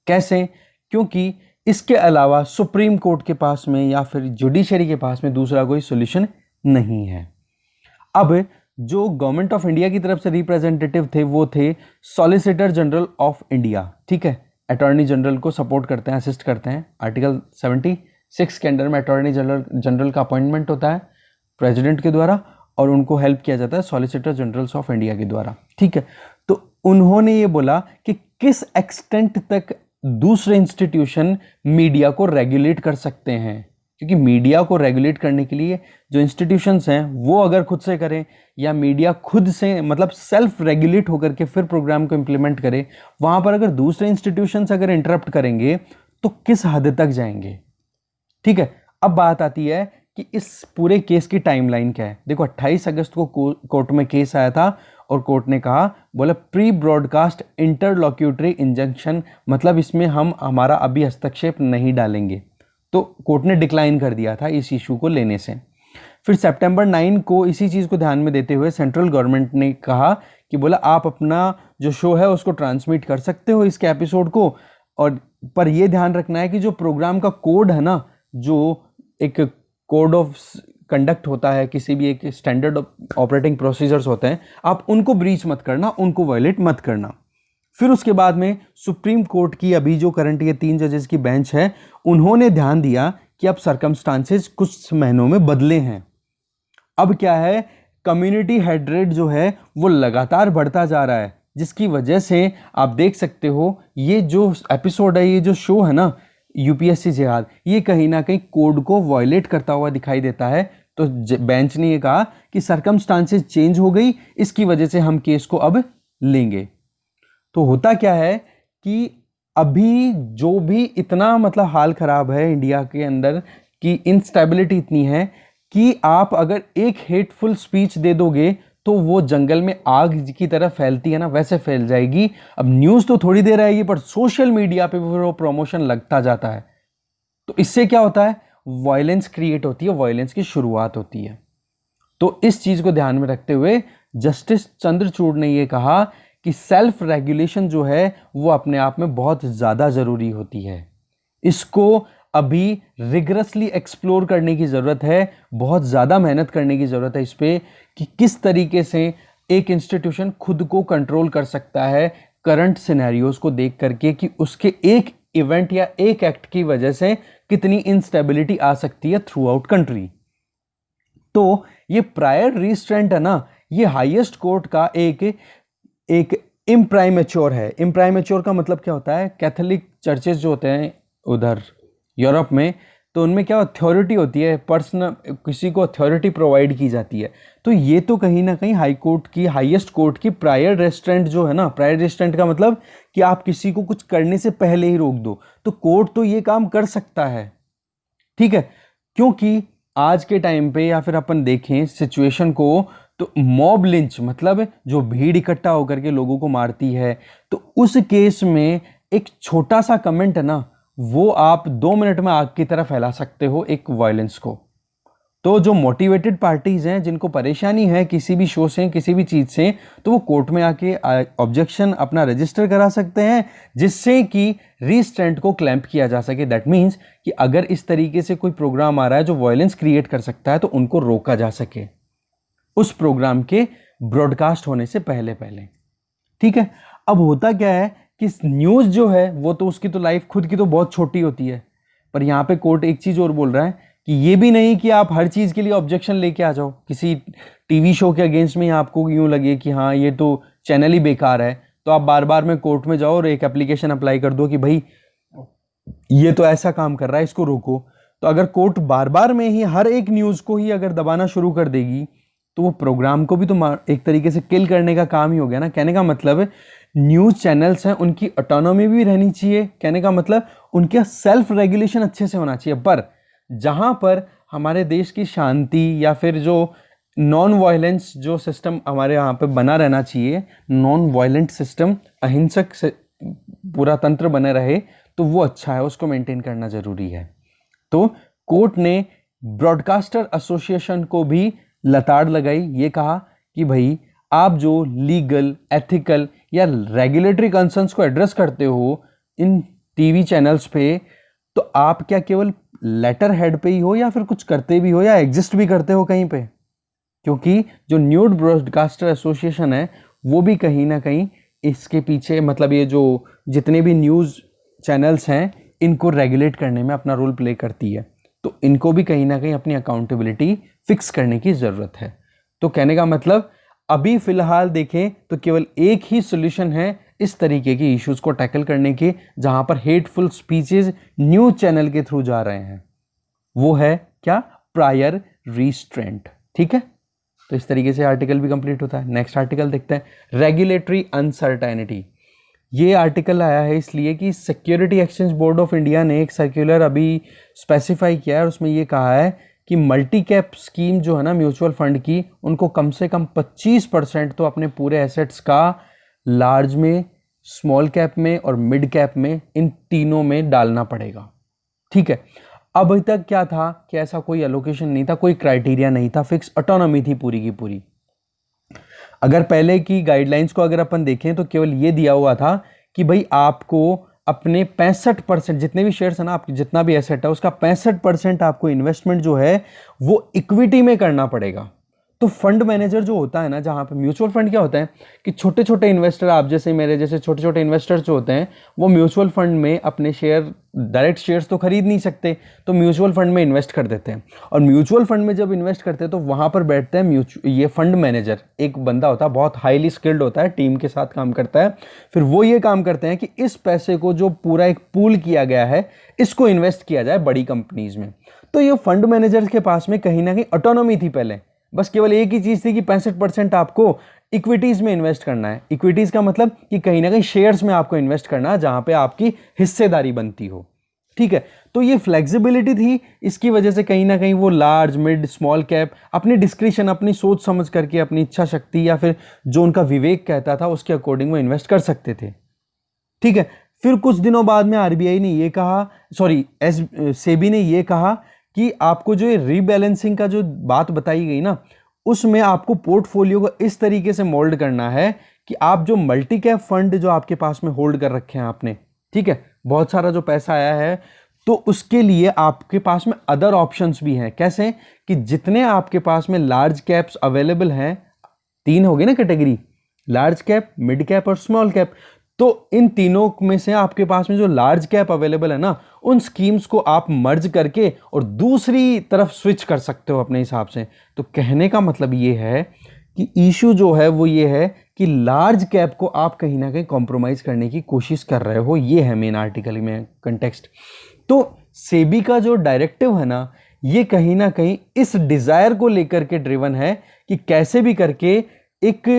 कैसे? क्योंकि इसके अलावा सुप्रीम कोर्ट के पास में या फिर जुडिशरी के पास में दूसरा कोई सॉल्यूशन नहीं है। अब जो गवर्नमेंट ऑफ इंडिया की तरफ से रिप्रेजेंटेटिव थे वो थे सॉलिसिटर जनरल ऑफ इंडिया, ठीक है, अटॉर्नी जनरल को सपोर्ट करते हैं, असिस्ट करते हैं। आर्टिकल 76 के अंडर में अटॉर्नी जनरल का अपॉइंटमेंट होता है प्रेसिडेंट के द्वारा और उनको हेल्प किया जाता है सॉलिसिटर जनरल्स ऑफ इंडिया के द्वारा, ठीक है। तो उन्होंने ये बोला कि किस एक्सटेंट तक दूसरे इंस्टीट्यूशन मीडिया को रेगुलेट कर सकते हैं, क्योंकि मीडिया को रेगुलेट करने के लिए जो इंस्टीट्यूशंस हैं वो अगर खुद से करें या मीडिया खुद से मतलब सेल्फ रेगुलेट होकर के फिर प्रोग्राम को इम्प्लीमेंट करे, वहाँ पर अगर दूसरे इंस्टीट्यूशंस अगर इंटरप्ट करेंगे तो किस हद तक जाएंगे, ठीक है। अब बात आती है कि इस पूरे केस की टाइमलाइन क्या है। देखो 28 अगस्त को कोर्ट में केस आया था और कोर्ट ने कहा, बोला प्री ब्रॉडकास्ट इंटरलॉक्यूटरी इंजंक्शन, मतलब इसमें हम हमारा अभी हस्तक्षेप नहीं डालेंगे। तो कोर्ट ने डिक्लाइन कर दिया था इस इशू को लेने से। फिर सितंबर 9 को इसी चीज़ को ध्यान में देते हुए सेंट्रल गवर्नमेंट ने कहा कि बोला आप अपना जो शो है उसको ट्रांसमिट कर सकते हो इसके एपिसोड को, और पर ये ध्यान रखना है कि जो प्रोग्राम का कोड है ना, जो एक कोड ऑफ कंडक्ट होता है, किसी भी एक स्टैंडर्ड ऑपरेटिंग प्रोसीजर्स होते हैं, आप उनको ब्रीच मत करना, उनको वायलेट मत करना। फिर उसके बाद में सुप्रीम कोर्ट की अभी जो करंट ये 3 जजेस की बेंच है, उन्होंने ध्यान दिया कि अब सर्कमस्टांसेस कुछ महीनों में बदले हैं। अब क्या है, कम्युनिटी हेट्रेड जो है वो लगातार बढ़ता जा रहा है। जिसकी वजह से आप देख सकते हो ये जो एपिसोड है, ये जो शो है ना यूपीएससी जिहाद, ये कहीं ना कहीं कोड को वायलेट करता हुआ दिखाई देता है। तो बेंच ने ये कहा कि सर्कमस्टांसेस चेंज हो गई, इसकी वजह से हम केस को अब लेंगे। तो होता क्या है कि अभी जो भी इतना मतलब हाल खराब है इंडिया के अंदर कि इंस्टेबिलिटी इतनी है कि आप अगर एक हेटफुल स्पीच दे दोगे तो वो जंगल में आग की तरह फैलती है ना, वैसे फैल जाएगी। अब न्यूज़ तो थोड़ी देर आएगी पर सोशल मीडिया पे वो प्रमोशन लगता जाता है। तो इससे क्या होता है, वायलेंस क्रिएट होती है, वायलेंस की शुरुआत होती है। तो इस चीज को ध्यान में रखते हुए जस्टिस चंद्रचूड़ ने यह कहा कि सेल्फ रेगुलेशन जो है वो अपने आप में बहुत ज्यादा जरूरी होती है। इसको अभी रिगरसली एक्सप्लोर करने की जरूरत है, बहुत ज्यादा मेहनत करने की जरूरत है इस पे कि किस तरीके से एक इंस्टीट्यूशन खुद को कंट्रोल कर सकता है करंट सिनेरियोज को देख करके कि उसके एक इवेंट या एक एक्ट की वजह से कितनी इंस्टेबिलिटी आ सकती है थ्रू आउट कंट्री। तो ये प्रायर रिस्ट्रेंट है ना, ये हाईएस्ट कोर्ट का एक इम्प्राइमेच्योर है। इम्प्राइमेच्योर का मतलब क्या होता है, कैथोलिक चर्चेज जो होते हैं उधर यूरोप में, तो उनमें क्या अथॉरिटी होती है, पर्सनल किसी को अथॉरिटी प्रोवाइड की जाती है। तो ये तो कहीं ना कहीं हाई कोर्ट की, हाईएस्ट कोर्ट की प्रायर रेस्ट्रेंट जो है ना, प्रायर रेस्ट्रेंट का मतलब कि आप किसी को कुछ करने से पहले ही रोक दो, तो कोर्ट तो ये काम कर सकता है, ठीक है। क्योंकि आज के टाइम पे या फिर अपन देखें सिचुएशन को, तो मॉब लिंच मतलब जो भीड़ इकट्ठा होकर के लोगों को मारती है, तो उस केस में एक छोटा सा कमेंट है ना, वो आप 2 मिनट में आग की तरह फैला सकते हो एक वायलेंस को। तो जो मोटिवेटेड पार्टीज हैं, जिनको परेशानी है किसी भी शो से, किसी भी चीज से, तो वो कोर्ट में आके ऑब्जेक्शन अपना रजिस्टर करा सकते हैं, जिससे कि रिस्ट्रेंट को क्लैंप किया जा सके। दैट मीन्स कि अगर इस तरीके से कोई प्रोग्राम आ रहा है जो वायलेंस क्रिएट कर सकता है, तो उनको रोका जा सके उस प्रोग्राम के ब्रॉडकास्ट होने से पहले पहले, ठीक है। अब होता क्या है कि न्यूज़ जो है वो तो उसकी तो लाइफ खुद की तो बहुत छोटी होती है, पर यहाँ पे कोर्ट एक चीज़ और बोल रहा है कि ये भी नहीं कि आप हर चीज़ के लिए ऑब्जेक्शन लेके आ जाओ। किसी टीवी शो के अगेंस्ट में आपको यूँ लगे कि हाँ ये तो चैनल ही बेकार है, तो आप बार बार में कोर्ट में जाओ और एक एप्लीकेशन अप्लाई कर दो कि भाई ये तो ऐसा काम कर रहा है, इसको रोको। तो अगर कोर्ट बार बार में ही हर एक न्यूज़ को ही अगर दबाना शुरू कर देगी, तो वो प्रोग्राम को भी तो एक तरीके से किल करने का काम ही हो गया ना। कहने का मतलब न्यूज़ चैनल्स हैं, उनकी ऑटोनॉमी भी रहनी चाहिए। कहने का मतलब उनका सेल्फ रेगुलेशन अच्छे से होना चाहिए। पर जहाँ पर हमारे देश की शांति या फिर जो नॉन वायलेंस जो सिस्टम हमारे यहाँ पे बना रहना चाहिए, नॉन वायलेंट सिस्टम, अहिंसक से पूरा तंत्र बने रहे, तो वो अच्छा है, उसको मेंटेन करना जरूरी है। तो कोर्ट ने ब्रॉडकास्टर एसोसिएशन को भी लताड़ लगाई, ये कहा कि भाई आप जो लीगल, एथिकल या रेगुलेटरी कंसर्न्स को एड्रेस करते हो इन टीवी चैनल्स पे, तो आप क्या केवल लेटर हेड पे ही हो या फिर कुछ करते भी हो या एग्जिस्ट भी करते हो कहीं पे? क्योंकि जो न्यूड ब्रॉडकास्टर एसोसिएशन है वो भी कहीं ना कहीं इसके पीछे, मतलब ये जो जितने भी न्यूज़ चैनल्स हैं इनको रेगुलेट करने में अपना रोल प्ले करती है। तो इनको भी कहीं ना कहीं अपनी अकाउंटेबिलिटी फिक्स करने की ज़रूरत है। तो कहने का मतलब अभी फ़िलहाल देखें तो केवल एक ही सोल्यूशन है इस तरीके की इश्यूज़ को टैकल करने के, जहाँ पर हेटफुल स्पीचेस न्यूज़ चैनल के थ्रू जा रहे हैं, वो है क्या? Prior restraint. ठीक है, तो इस तरीके से आर्टिकल भी कंप्लीट होता है। नेक्स्ट आर्टिकल देखते हैं, रेगुलेटरी अनसर्टेनिटी। ये आर्टिकल आया है इसलिए कि security exchange board of India ने एक सर्कुलर अभी स्पेसिफाई किया है और उसमें ये कहा है कि मल्टी कैप स्कीम जो है ना म्यूचुअल फंड की, उनको कम से कम 25% तो अपने पूरे एसेट्स का लार्ज में, स्मॉल कैप में और मिड कैप में, इन तीनों में डालना पड़ेगा। ठीक है, अभी तक क्या था कि ऐसा कोई एलोकेशन नहीं था, कोई क्राइटेरिया नहीं था, फिक्स ऑटोनॉमी थी पूरी की पूरी। अगर पहले की गाइडलाइंस को अगर अपन देखें तो केवल ये दिया हुआ था कि भाई आपको अपने 65% जितने भी शेयर्स है ना, आपकी जितना भी एसेट है उसका 65% आपको इन्वेस्टमेंट जो है वो इक्विटी में करना पड़ेगा। तो फंड मैनेजर जो होता है ना, जहाँ पे म्यूचुअल फंड क्या होता है कि छोटे छोटे इन्वेस्टर, आप जैसे मेरे जैसे छोटे छोटे इन्वेस्टर्स जो होते हैं, वो म्यूचुअल फंड में अपने शेयर, डायरेक्ट शेयर्स तो खरीद नहीं सकते, तो म्यूचुअल फंड में इन्वेस्ट कर देते हैं। और म्यूचुअल फंड में जब इन्वेस्ट करते हैं तो वहाँ पर बैठते हैं ये फंड मैनेजर, एक बंदा होता है, बहुत हाईली स्किल्ड होता है, टीम के साथ काम करता है। फिर वो ये काम करते हैं कि इस पैसे को जो पूरा एक पूल किया गया है, इसको इन्वेस्ट किया जाए बड़ी कंपनीज में। तो ये फंड मैनेजर के पास में कहीं ना कहीं ऑटोनॉमी थी पहले, बस केवल एक ही चीज थी कि 65% आपको इक्विटीज में इन्वेस्ट करना है। इक्विटीज का मतलब कि कहीं ना कहीं शेयर्स में आपको इन्वेस्ट करना है, जहां पे आपकी हिस्सेदारी बनती हो। ठीक है, तो ये फ्लेक्सिबिलिटी थी, इसकी वजह से कहीं ना कहीं वो लार्ज मिड स्मॉल कैप अपनी डिस्क्रिशन, अपनी सोच समझ करके, अपनी इच्छा शक्ति या फिर जो उनका विवेक कहता था उसके अकॉर्डिंग वो इन्वेस्ट कर सकते थे। ठीक है, फिर कुछ दिनों बाद में आरबीआई ने ये कहा, सेबी ने ये कहा कि आपको जो ये रीबैलेंसिंग का जो बात बताई गई ना, उसमें आपको पोर्टफोलियो को इस तरीके से मोल्ड करना है कि आप जो मल्टी कैप फंड जो आपके पास में होल्ड कर रखे हैं आपने, ठीक है, बहुत सारा जो पैसा आया है, तो उसके लिए आपके पास में अदर ऑप्शंस भी हैं। कैसे कि जितने आपके पास में लार्ज कैप्स अवेलेबल हैं, 3 हो गई ना category, large cap, mid cap और स्मॉल कैप, तो इन तीनों में से आपके पास में जो लार्ज कैप अवेलेबल है ना, उन स्कीम्स को आप मर्ज करके और दूसरी तरफ स्विच कर सकते हो अपने हिसाब से। तो कहने का मतलब ये है कि इशू जो है वो ये है कि लार्ज कैप को आप कहीं ना कहीं कॉम्प्रोमाइज करने की कोशिश कर रहे हो। ये है मेन आर्टिकल में कंटेक्स्ट। तो सेबी का जो डायरेक्टिव है ना, ये कहीं ना कहीं इस डिजायर को लेकर के ड्रिवन है कि कैसे भी करके एक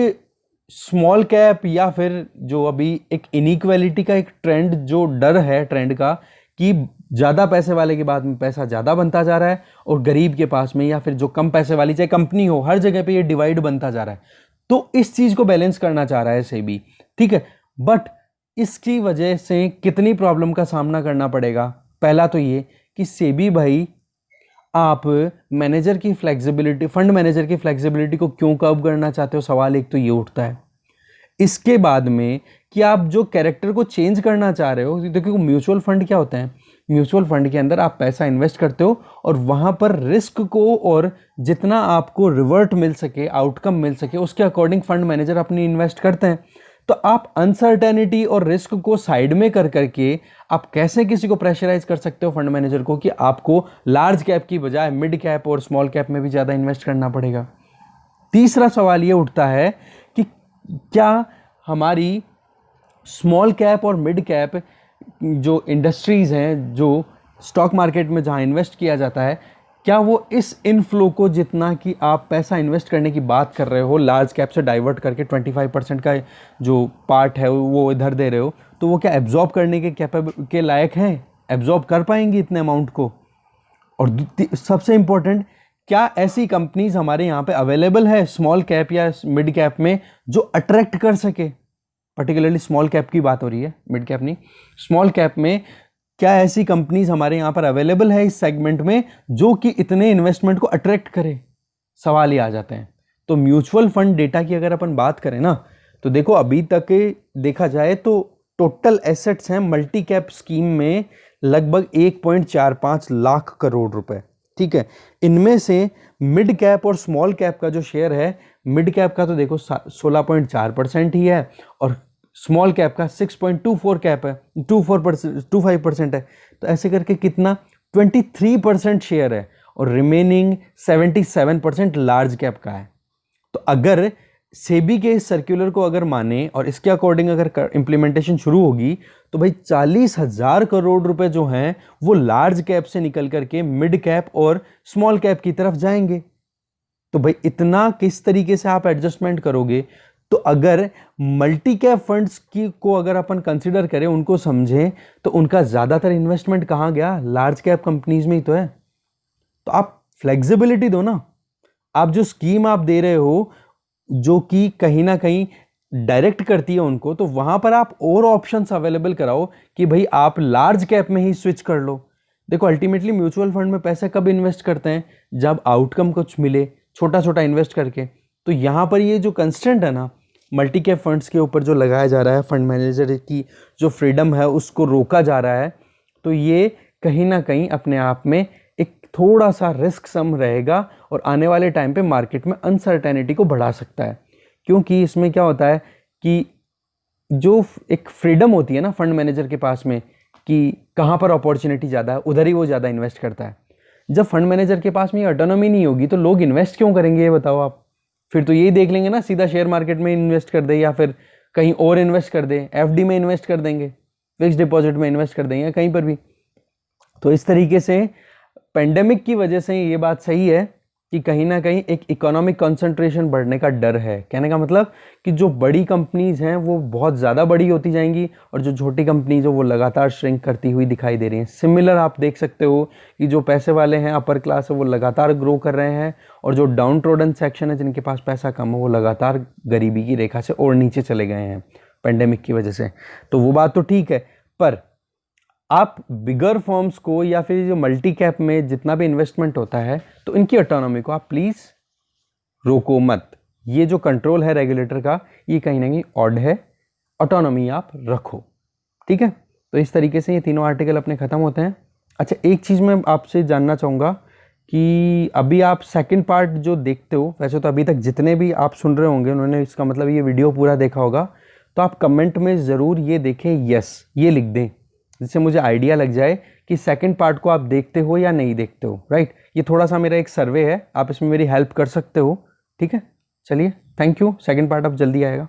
स्मॉल कैप या फिर जो अभी एक इनइक्वालिटी का एक ट्रेंड, जो डर है ट्रेंड का कि ज़्यादा पैसे वाले के बाद में पैसा ज़्यादा बनता जा रहा है और गरीब के पास में या फिर जो कम पैसे वाली चाहे कंपनी हो, हर जगह पे ये डिवाइड बनता जा रहा है। तो इस चीज़ को बैलेंस करना चाह रहा है सेबी। ठीक है, बट इसकी वजह से कितनी प्रॉब्लम का सामना करना पड़ेगा। पहला तो ये कि सेबी भाई, आप मैनेजर की फ्लेक्सिबिलिटी, फंड मैनेजर की फ्लेक्सिबिलिटी को क्यों कर्व करना चाहते हो, सवाल एक तो ये उठता है। इसके बाद में कि आप जो कैरेक्टर को चेंज करना चाह रहे हो, देखो म्यूचुअल फंड क्या होता है, म्यूचुअल फंड के अंदर आप पैसा इन्वेस्ट करते हो और वहां पर रिस्क को और जितना आपको रिवर्ट मिल सके, आउटकम मिल सके, उसके अकॉर्डिंग फंड मैनेजर अपनी इन्वेस्ट करते हैं। तो आप अनसर्टेनिटी और रिस्क को साइड में कर करके आप कैसे किसी को प्रेशराइज कर सकते हो, फंड मैनेजर को, कि आपको लार्ज कैप की बजाय मिड कैप और स्मॉल कैप में भी ज़्यादा इन्वेस्ट करना पड़ेगा। तीसरा सवाल ये उठता है कि क्या हमारी स्मॉल कैप और मिड कैप जो इंडस्ट्रीज़ हैं, जो स्टॉक मार्केट में जहाँ इन्वेस्ट किया जाता है, क्या वो इस इनफ्लो को, जितना कि आप पैसा इन्वेस्ट करने की बात कर रहे हो लार्ज कैप से डाइवर्ट करके 25% का जो पार्ट है वो इधर दे रहे हो, तो वो क्या एब्जॉर्ब करने के लायक हैं, एब्जॉर्ब कर पाएंगी इतने अमाउंट को? और सबसे इंपॉर्टेंट, क्या ऐसी कंपनीज हमारे यहाँ पे अवेलेबल है स्मॉल कैप या मिड कैप में जो अट्रैक्ट कर सके? पर्टिकुलरली स्मॉल कैप की बात हो रही है, मिड कैप नहीं। स्मॉल कैप में क्या ऐसी कंपनीज हमारे यहाँ पर अवेलेबल है इस सेगमेंट में जो कि इतने इन्वेस्टमेंट को अट्रैक्ट करे? सवाल ही आ जाते हैं। तो म्यूचुअल फंड डेटा की अगर अपन बात करें ना, तो देखो अभी तक देखा जाए तो टोटल एसेट्स हैं मल्टी कैप स्कीम में लगभग 1.45 लाख करोड़ रुपए। ठीक है, इनमें से मिड कैप और स्मॉल कैप का जो शेयर है, मिड कैप का तो देखो 16.4% ही है और स्मॉल कैप का 6.24 कैप है, 25% है। तो ऐसे करके कितना 23% शेयर है और रिमेनिंग 77% लार्ज कैप का है। तो अगर सेबी के इस सर्कुलर को अगर माने और इसके अकॉर्डिंग अगर इम्प्लीमेंटेशन शुरू होगी, तो भाई 40,000 करोड़ रुपए जो हैं वो लार्ज कैप से निकल करके मिड कैप और स्मॉल कैप की तरफ जाएंगे। तो भाई इतना किस तरीके से आप एडजस्टमेंट करोगे? तो अगर मल्टी कैप फंड्स की को अगर अपन कंसिडर करें, उनको समझें, तो उनका ज्यादातर इन्वेस्टमेंट कहाँ गया? लार्ज कैप कंपनीज में ही तो है। तो आप फ्लेक्सिबिलिटी दो ना। आप जो स्कीम आप दे रहे हो जो कि कहीं ना कहीं डायरेक्ट करती है उनको, तो वहां पर आप और ऑप्शंस अवेलेबल कराओ कि भाई आप लार्ज कैप में ही स्विच कर लो। देखो अल्टीमेटली म्यूचुअल फंड में पैसे कब इन्वेस्ट करते हैं? जब आउटकम कुछ मिले, छोटा छोटा इन्वेस्ट करके। तो यहां पर ये जो कंस्टेंट है ना, मल्टी कैप फंड्स के ऊपर जो लगाया जा रहा है, फंड मैनेजर की जो फ्रीडम है उसको रोका जा रहा है, तो ये कहीं ना कहीं अपने आप में एक थोड़ा सा रिस्क सम रहेगा और आने वाले टाइम पे मार्केट में अनसर्टेनिटी को बढ़ा सकता है। क्योंकि इसमें क्या होता है कि जो एक फ्रीडम होती है ना फंड मैनेजर के पास में कि कहाँ पर अपॉर्चुनिटी ज़्यादा है उधर ही वो ज़्यादा इन्वेस्ट करता है। जब फंड मैनेजर के पास में ऑटोनॉमी नहीं होगी तो लोग इन्वेस्ट क्यों करेंगे ये बताओ आप। फिर तो यही देख लेंगे ना सीधा शेयर मार्केट में इन्वेस्ट कर दे या फिर कहीं और इन्वेस्ट कर दे, एफडी में इन्वेस्ट कर देंगे, फिक्स डिपॉजिट में इन्वेस्ट कर देंगे कहीं पर भी। तो इस तरीके से पेंडेमिक की वजह से ये बात सही है कि कहीं ना कहीं एक इकोनॉमिक कंसंट्रेशन बढ़ने का डर है। कहने का मतलब कि जो बड़ी कंपनीज हैं वो बहुत ज़्यादा बड़ी होती जाएंगी और जो छोटी कंपनीज हो वो लगातार श्रिंक करती हुई दिखाई दे रही हैं। सिमिलर आप देख सकते हो कि जो पैसे वाले हैं अपर क्लास है वो लगातार ग्रो कर रहे हैं और जो डाउन ट्रोडन सेक्शन है जिनके पास पैसा कम है वो लगातार गरीबी की रेखा से और नीचे चले गए हैं पेंडेमिक की वजह से। तो वो बात तो ठीक है, पर आप बिगर फर्म्स को या फिर जो मल्टी कैप में जितना भी इन्वेस्टमेंट होता है तो इनकी ऑटोनॉमी को आप प्लीज़ रोको मत। ये जो कंट्रोल है रेगुलेटर का ये कहीं ना कहीं ऑड है, ऑटोनॉमी आप रखो, ठीक है। तो इस तरीके से ये तीनों आर्टिकल अपने ख़त्म होते हैं। अच्छा, एक चीज़ मैं आपसे जानना चाहूँगा कि अभी आप सेकंड पार्ट जो देखते हो, वैसे तो अभी तक जितने भी आप सुन रहे होंगे उन्होंने इसका मतलब ये वीडियो पूरा देखा होगा, तो आप कमेंट में ज़रूर ये देखें यस ये लिख दें जिससे मुझे आइडिया लग जाए कि सेकंड पार्ट को आप देखते हो या नहीं देखते हो, राइट। ये थोड़ा सा मेरा एक सर्वे है, आप इसमें मेरी हेल्प कर सकते हो, ठीक है। चलिए, थैंक यू। सेकंड पार्ट अब जल्दी आएगा।